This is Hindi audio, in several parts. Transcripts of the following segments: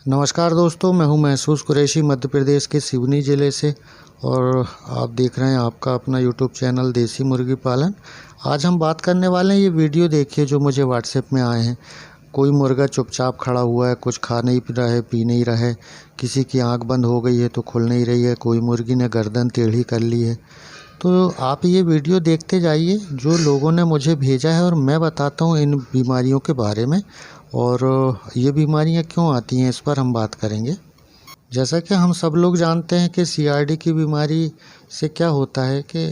नमस्कार दोस्तों, मैं हूं महसूस कुरैशी मध्य प्रदेश के सिवनी ज़िले से और आप देख रहे हैं आपका अपना यूट्यूब चैनल देसी मुर्गी पालन। आज हम बात करने वाले हैं, ये वीडियो देखिए जो मुझे व्हाट्सएप में आए हैं। कोई मुर्गा चुपचाप खड़ा हुआ है, कुछ खा नहीं रहा है, पी नहीं रहा है, किसी की आंख बंद हो गई है तो खुल नहीं रही है, कोई मुर्गी ने गर्दन टेढ़ी कर ली है। तो आप ये वीडियो देखते जाइए, जो लोगों ने मुझे भेजा है और मैं बताता हूँ इन बीमारियों के बारे में और ये बीमारियाँ क्यों आती हैं, इस पर हम बात करेंगे। जैसा कि हम सब लोग जानते हैं कि सीआरडी की बीमारी से क्या होता है कि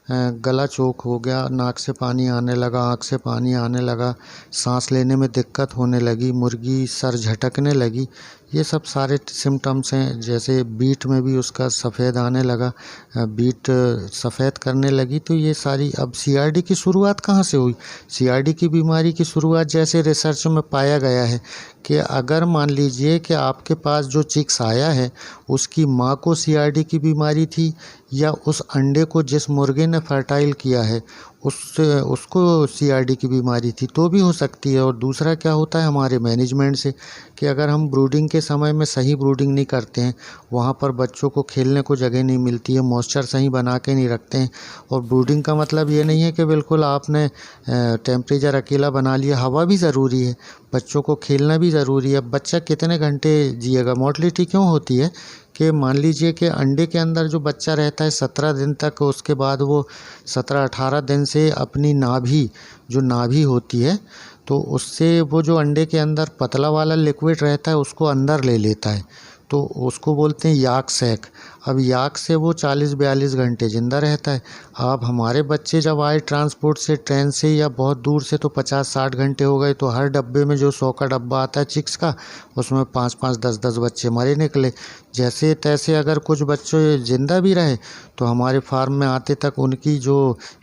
गला चोक हो गया, नाक से पानी आने लगा, आँख से पानी आने लगा, सांस लेने में दिक्कत होने लगी, मुर्गी सर झटकने लगी। ये सब सारे सिम्टम्स हैं। जैसे बीट में भी उसका सफ़ेद आने लगा, बीट सफ़ेद करने लगी। तो ये सारी, अब सीआरडी की शुरुआत कहाँ से हुई? सीआरडी की बीमारी की शुरुआत जैसे रिसर्च में पाया गया है कि अगर मान लीजिए कि आपके पास जो चिक्स आया है उसकी माँ को सीआरडी की बीमारी थी, या उस अंडे को जिस मुर्गे ने फर्टाइल किया है उसको सीआरडी की बीमारी थी, तो भी हो सकती है। और दूसरा क्या होता है हमारे मैनेजमेंट से, कि अगर हम ब्रूडिंग के समय में सही ब्रूडिंग नहीं करते हैं, वहाँ पर बच्चों को खेलने को जगह नहीं मिलती है, मॉइस्चर सही बना के नहीं रखते हैं। और ब्रूडिंग का मतलब ये नहीं है कि बिल्कुल आपने टेम्परेचर अकेला बना लिया, हवा भी ज़रूरी है, बच्चों को खेलना भी ज़रूरी है। बच्चा कितने घंटे जिएगा? मोर्टलिटी क्यों होती है कि मान लीजिए कि अंडे के अंदर जो बच्चा रहता है 17 दिन तक, उसके बाद वो 17-18 दिन से अपनी नाभि होती है, तो उससे वो जो अंडे के अंदर पतला वाला लिक्विड रहता है उसको अंदर ले लेता है, तो उसको बोलते हैं याक सैक। अब याक से वो 40-42 घंटे ज़िंदा रहता है। अब हमारे बच्चे जब आए ट्रांसपोर्ट से, ट्रेन से या बहुत दूर से, तो 50-60 घंटे हो गए। तो हर डब्बे में जो 100 का डब्बा आता है चिक्स का, उसमें 5-5, 10-10 बच्चे मरे निकले। जैसे तैसे अगर कुछ बच्चे ज़िंदा भी रहे तो हमारे फार्म में आते तक उनकी जो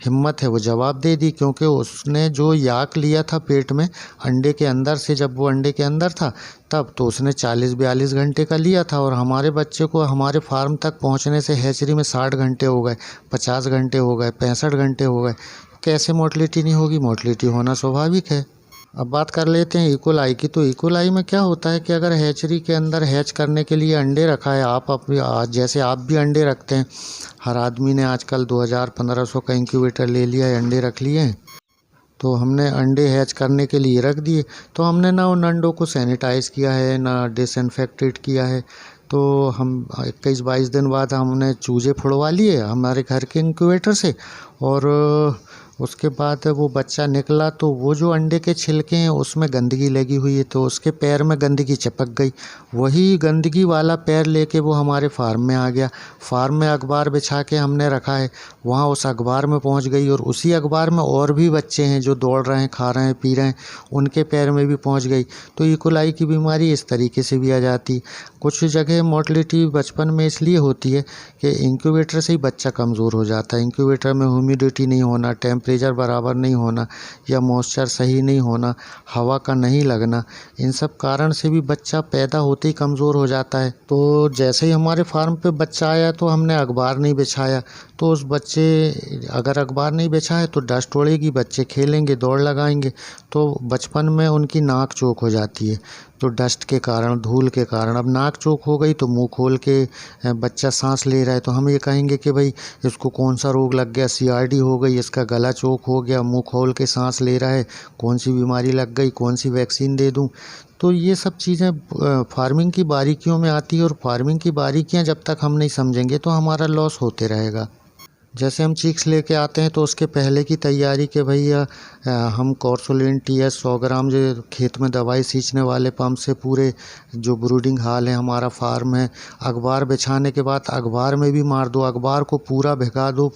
हिम्मत है वो जवाब दे दी, क्योंकि उसने जो याक लिया था पेट में अंडे के अंदर से, जब वो अंडे के अंदर था तब, तो उसने 40-42 घंटे का लिया था। और हमारे बच्चे को हमारे फार्म तक पहुंचने से हैचरी में 60 घंटे हो गए, 50 घंटे हो गए, 65 घंटे हो गए। कैसे मोर्टलिटी नहीं होगी? मोर्टलिटी होना स्वाभाविक है। अब बात कर लेते हैं इकोलाई की। तो इकोलाई में क्या होता है कि अगर हैचरी के अंदर हैच करने के लिए अंडे रखा है, जैसे आप भी अंडे रखते हैं, हर आदमी ने आजकल 2000-1500 का इंक्यूबेटर ले लिया है, अंडे रख लिए हैं, तो हमने अंडे हैच करने के लिए रख दिए। तो हमने ना उन अंडों को सैनिटाइज़ किया है, ना डिसइंफेक्टेड किया है। तो हम 21-22 दिन बाद हमने चूजे फुड़वा लिए हमारे घर के इंक्यूबेटर से, और उसके बाद वो बच्चा निकला तो वो जो अंडे के छिलके हैं उसमें गंदगी लगी हुई है, तो उसके पैर में गंदगी चिपक गई। वही गंदगी वाला पैर लेके वो हमारे फार्म में आ गया। फार्म में अखबार बिछा के हमने रखा है, वहाँ उस अखबार में पहुँच गई, और उसी अखबार में और भी बच्चे हैं जो दौड़ रहे हैं, खा रहे हैं, पी रहे हैं, उनके पैर में भी पहुँच गई। तो इकोलाई की बीमारी इस तरीके से भी आ जाती। कुछ जगह मोर्टलिटी बचपन में इसलिए होती है कि इंक्यूबेटर से ही बच्चा कमज़ोर हो जाता है। इंक्यूबेटर में ह्यूमिडिटी नहीं होना, टेम्परेचर बराबर नहीं होना, या मॉइस्चर सही नहीं होना, हवा का नहीं लगना, इन सब कारण से भी बच्चा पैदा होते ही कमज़ोर हो जाता है। तो जैसे ही हमारे फार्म पे बच्चा आया तो हमने अखबार नहीं बिछाया, तो उस बच्चे, अगर अखबार नहीं बिछा है तो डस्ट उड़ेगी, बच्चे खेलेंगे, दौड़ लगाएंगे, तो बचपन में उनकी नाक चौक हो जाती है। तो डस्ट के कारण, धूल के कारण, अब नाक चौक हो गई तो मुंह खोल के बच्चा सांस ले रहा है, तो हम ये कहेंगे कि भाई इसको कौन सा रोग लग गया, सीआरडी हो गई, इसका गला चौक हो गया, मुंह खोल के सांस ले रहा है, कौन सी बीमारी लग गई, कौन सी वैक्सीन दे दूं। तो ये सब चीज़ें फार्मिंग की बारीकियों में आती है, और फार्मिंग की बारीकियां जब तक हम नहीं समझेंगे तो हमारा लॉस होते रहेगा। जैसे हम चिक्स लेके आते हैं तो उसके पहले की तैयारी के भैया हम कॉर्सोलिन टीएस 100 ग्राम जो खेत में दवाई सींचने वाले पंप से पूरे जो ब्रूडिंग हाल है, हमारा फार्म है, अखबार बिछाने के बाद अखबार में भी मार दो, अखबार को पूरा भिगा दो,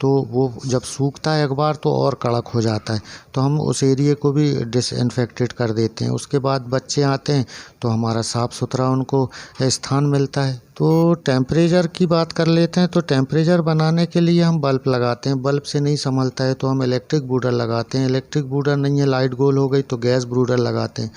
तो वो जब सूखता है अखबार तो और कड़क हो जाता है, तो हम उस एरिए को भी डिसइंफेक्टेड कर देते हैं। उसके बाद बच्चे आते हैं तो हमारा साफ़ सुथरा उनको स्थान मिलता है। तो टेम्परेचर की बात कर लेते हैं। तो टेम्परेचर बनाने के लिए हम बल्ब लगाते हैं, बल्ब से नहीं संभलता है तो हम इलेक्ट्रिक ब्रूडर लगाते हैं, इलेक्ट्रिक ब्रूडर नहीं है, लाइट गोल हो गई तो गैस ब्रूडर लगाते हैं।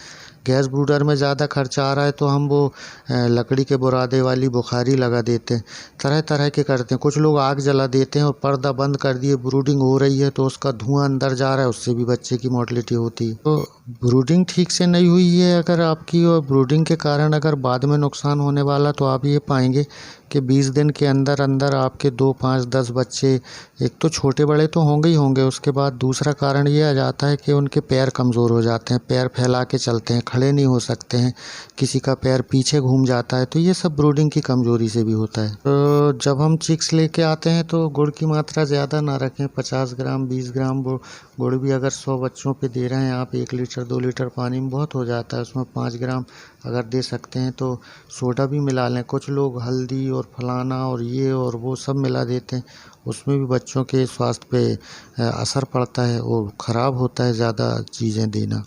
गैस ब्रूडर में ज़्यादा खर्चा आ रहा है तो हम वो लकड़ी के बुरादे वाली बुखारी लगा देते हैं, तरह तरह के करते हैं। कुछ लोग आग जला देते हैं और पर्दा बंद कर दिए, ब्रूडिंग हो रही है तो उसका धुआं अंदर जा रहा है, उससे भी बच्चे की मोर्टेलिटी होती है। तो ब्रूडिंग ठीक से नहीं हुई है अगर आपकी, और ब्रूडिंग के कारण अगर बाद में नुकसान होने वाला, तो आप ये पाएंगे कि 20 दिन के अंदर अंदर आपके 2, 5, 10 बच्चे, एक तो छोटे बड़े तो होंगे ही होंगे, उसके बाद दूसरा कारण ये आ जाता है कि उनके पैर कमज़ोर हो जाते हैं, पैर फैला के चलते हैं, खड़े नहीं हो सकते हैं, किसी का पैर पीछे घूम जाता है, तो ये सब ब्रूडिंग की कमज़ोरी से भी होता है। तो जब हम चिक्स लेके आते हैं तो गुड़ की मात्रा ज़्यादा ना रखें, 50 ग्राम 20 ग्राम गुड़ भी अगर 100 बच्चों पे दे रहे हैं आप, 1 लीटर 2 लीटर पानी में बहुत हो जाता है, उसमें 5 ग्राम अगर दे सकते हैं तो सोडा भी मिला लें। कुछ लोग हल्दी और फलाना और ये और वो सब मिला देते हैं, उसमें भी बच्चों के स्वास्थ्य पे असर पड़ता है और ख़राब होता है ज़्यादा चीज़ें देना।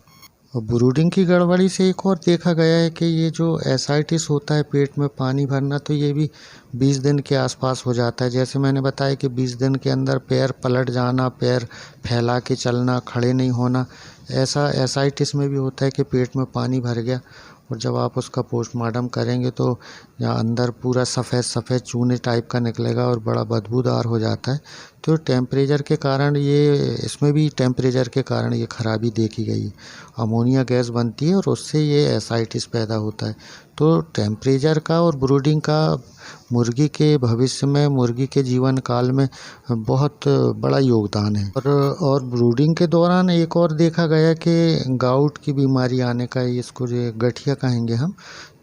और ब्रूडिंग की गड़बड़ी से एक और देखा गया है कि ये जो एसाइटिस होता है, पेट में पानी भरना, तो ये भी 20 दिन के आसपास हो जाता है। जैसे मैंने बताया कि 20 दिन के अंदर पैर पलट जाना, पैर फैला के चलना, खड़े नहीं होना, ऐसा एसाइटिस में भी होता है कि पेट में पानी भर गया। और जब आप उसका पोस्टमार्टम करेंगे तो यहाँ अंदर पूरा सफ़ेद सफ़ेद चूने टाइप का निकलेगा और बड़ा बदबूदार हो जाता है। तो टेम्परेचर के कारण ये, इसमें भी टेम्परेचर के कारण ये खराबी देखी गई है। अमोनिया गैस बनती है और उससे ये एसाइटिस पैदा होता है। तो टेम्परेचर का और ब्रूडिंग का मुर्गी के भविष्य में, मुर्गी के जीवन काल में बहुत बड़ा योगदान है। और ब्रूडिंग के दौरान एक और देखा गया कि गाउट की बीमारी आने का, इसको जो गठिया कहेंगे हम,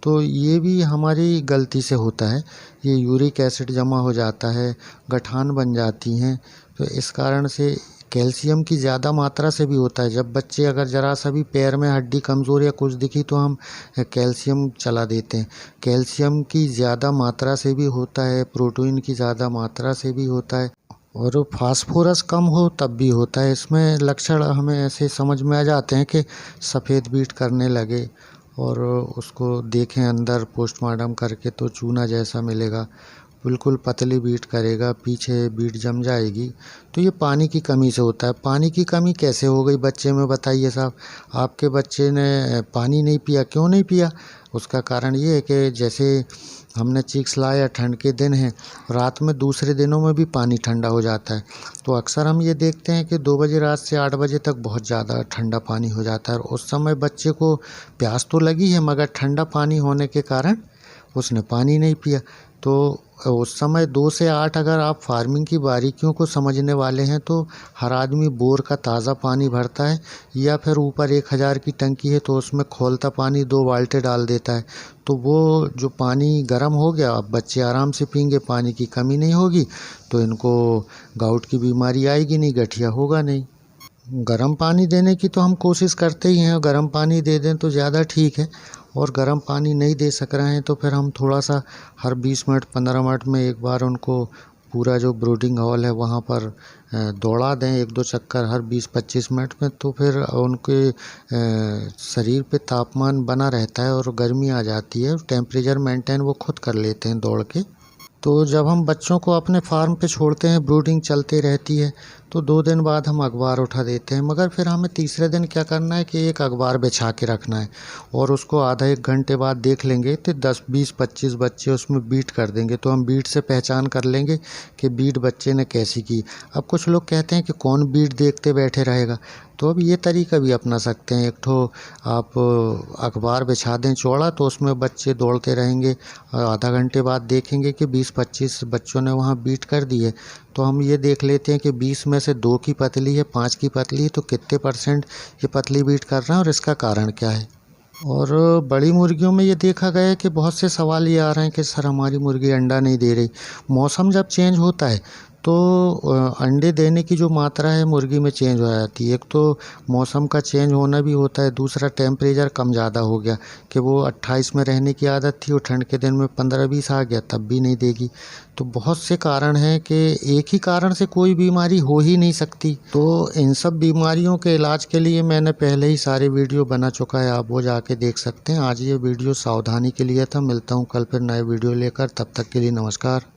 तो ये भी हमारी गलती से होता है। ये यूरिक एसिड जमा हो जाता है, गठान बन जाती हैं, तो इस कारण से कैल्शियम की ज़्यादा मात्रा से भी होता है। जब बच्चे अगर ज़रा सा भी पैर में हड्डी कमज़ोर या कुछ दिखी तो हम कैल्शियम चला देते हैं। कैल्शियम की ज़्यादा मात्रा से भी होता है, प्रोटीन की ज़्यादा मात्रा से भी होता है, और फास्फोरस कम हो तब भी होता है। इसमें लक्षण हमें ऐसे समझ में आ जाते हैं कि सफ़ेद बीट करने लगे और उसको देखें अंदर पोस्टमार्टम करके तो चूना जैसा मिलेगा, बिल्कुल पतली बीट करेगा, पीछे बीट जम जाएगी, तो ये पानी की कमी से होता है। पानी की कमी कैसे हो गई बच्चे में, बताइए साहब। आपके बच्चे ने पानी नहीं पिया, क्यों नहीं पिया? उसका कारण ये है कि जैसे हमने चिक्स लाया, ठंड के दिन हैं, रात में दूसरे दिनों में भी पानी ठंडा हो जाता है, तो अक्सर हम ये देखते हैं कि 2 बजे रात से 8 बजे तक बहुत ज़्यादा ठंडा पानी हो जाता है, और उस समय बच्चे को प्यास तो लगी है मगर ठंडा पानी होने के कारण उसने पानी नहीं पिया। तो उस समय 2 से 8, अगर आप फार्मिंग की बारीकियों को समझने वाले हैं तो हर आदमी बोर का ताज़ा पानी भरता है, या फिर ऊपर 1000 की टंकी है तो उसमें खौलता पानी 2 बाल्टी डाल देता है। तो वो जो पानी गर्म हो गया, अब बच्चे आराम से पीएंगे, पानी की कमी नहीं होगी, तो इनको गाउट की बीमारी आएगी नहीं, गठिया होगा नहीं। गर्म पानी देने की तो हम कोशिश करते ही हैं, गर्म पानी दे दें तो ज़्यादा ठीक है, और गर्म पानी नहीं दे सक रहे हैं तो फिर हम थोड़ा सा हर 20 मिनट 15 मिनट में एक बार उनको पूरा जो ब्रूडिंग हॉल है वहाँ पर दौड़ा दें 1-2 चक्कर हर 20-25 मिनट में, तो फिर उनके शरीर पे तापमान बना रहता है और गर्मी आ जाती है, टेम्परेचर मेंटेन वो खुद कर लेते हैं दौड़ के। तो जब हम बच्चों को अपने फार्म पे छोड़ते हैं, ब्रूडिंग चलती रहती है, तो 2 दिन बाद हम अखबार उठा देते हैं, मगर फिर हमें तीसरे दिन क्या करना है कि एक अखबार बिछा के रखना है, और उसको आधा 1 घंटे बाद देख लेंगे तो 10, 20, 25 बच्चे उसमें बीट कर देंगे, तो हम बीट से पहचान कर लेंगे कि बीट बच्चे ने कैसी की। अब कुछ लोग कहते हैं कि कौन बीट देखते बैठे रहेगा, तो अब ये तरीका भी अपना सकते हैं। एक ठो आप अखबार बिछा दें चौड़ा, तो उसमें बच्चे दौड़ते रहेंगे, और आधा घंटे बाद देखेंगे कि 20-25 बच्चों ने वहाँ बीट कर दी है, तो हम ये देख लेते हैं कि 20 में से 2 की पतली है, 5 की पतली है, तो कितने % ये पतली बीट कर रहे हैं और इसका कारण क्या है। और बड़ी मुर्गियों में ये देखा गया है कि बहुत से सवाल ये आ रहे हैं कि सर हमारी मुर्गी अंडा नहीं दे रही। मौसम जब चेंज होता है तो अंडे देने की जो मात्रा है मुर्गी में चेंज हो जाती है। एक तो मौसम का चेंज होना भी होता है, दूसरा टेम्परेचर कम ज़्यादा हो गया कि वो 28 में रहने की आदत थी, वो ठंड के दिन में 15-20 आ गया, तब भी नहीं देगी। तो बहुत से कारण हैं कि एक ही कारण से कोई बीमारी हो ही नहीं सकती। तो इन सब बीमारियों के इलाज के लिए मैंने पहले ही सारे वीडियो बना चुका है, आप वो जाके देख सकते हैं। आज ये वीडियो सावधानी के लिए था। मिलता हूँ कल फिर नए वीडियो लेकर, तब तक के लिए नमस्कार।